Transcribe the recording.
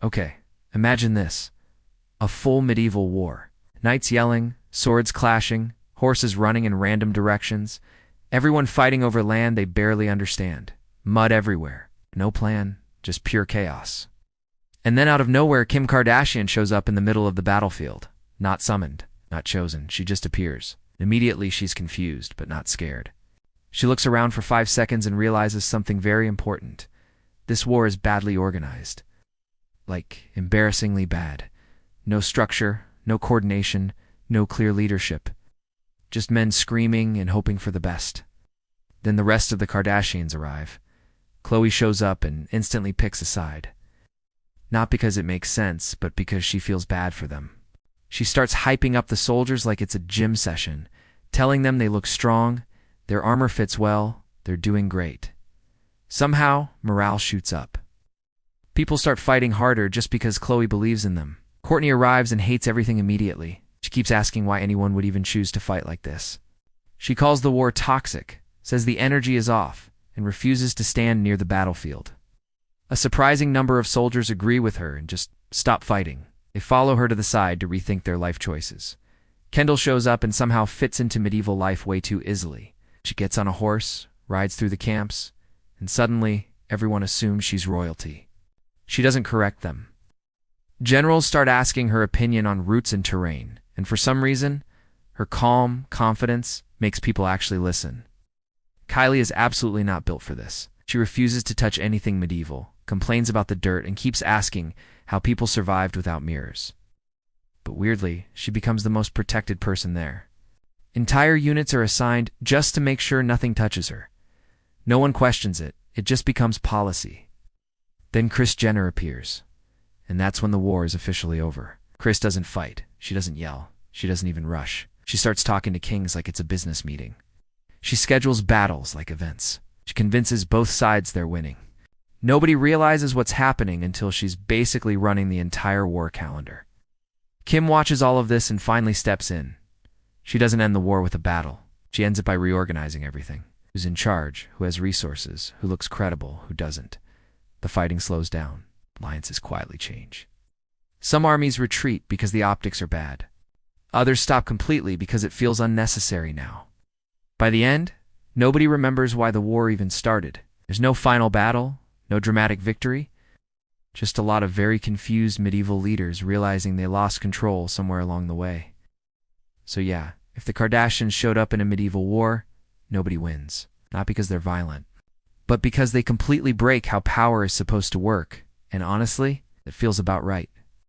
Okay, imagine this. A full medieval war. Knights yelling, swords clashing, horses running in random directions, everyone fighting over land they barely understand. Mud everywhere. No plan, just pure chaos. And then out of nowhere, Kim Kardashian shows up in the middle of the battlefield. Not summoned, not chosen, she just appears. Immediately she's confused, but not scared. She looks around for 5 seconds and realizes something very important. This war is badly organized. Like, embarrassingly bad. No structure, no coordination, no clear leadership. Just men screaming and hoping for the best. Then the rest of the Kardashians arrive. Khloe shows up and instantly picks a side. Not because it makes sense, but because she feels bad for them. She starts hyping up the soldiers like it's a gym session, telling them they look strong, their armor fits well, they're doing great. Somehow, morale shoots up. People start fighting harder just because Khloe believes in them. Kourtney arrives and hates everything immediately. She keeps asking why anyone would even choose to fight like this. She calls the war toxic, says the energy is off, and refuses to stand near the battlefield. A surprising number of soldiers agree with her and just stop fighting. They follow her to the side to rethink their life choices. Kendall shows up and somehow fits into medieval life way too easily. She gets on a horse, rides through the camps, and suddenly everyone assumes she's royalty. She doesn't correct them. Generals start asking her opinion on routes and terrain, and for some reason, her calm confidence makes people actually listen. Kylie is absolutely not built for this. She refuses to touch anything medieval, complains about the dirt, and keeps asking how people survived without mirrors. But weirdly, she becomes the most protected person there. Entire units are assigned just to make sure nothing touches her. No one questions it. It just becomes policy. Then Kris Jenner appears. And that's when the war is officially over. Kris doesn't fight. She doesn't yell. She doesn't even rush. She starts talking to kings like it's a business meeting. She schedules battles like events. She convinces both sides they're winning. Nobody realizes what's happening until she's basically running the entire war calendar. Kim watches all of this and finally steps in. She doesn't end the war with a battle. She ends it by reorganizing everything. Who's in charge? Who has resources? Who looks credible? Who doesn't? The fighting slows down. Alliances quietly change. Some armies retreat because the optics are bad. Others stop completely because it feels unnecessary now. By the end, nobody remembers why the war even started. There's no final battle, no dramatic victory, just a lot of very confused medieval leaders realizing they lost control somewhere along the way. So yeah, if the Kardashians showed up in a medieval war, nobody wins. Not because they're violent, but because they completely break how power is supposed to work. And honestly, it feels about right.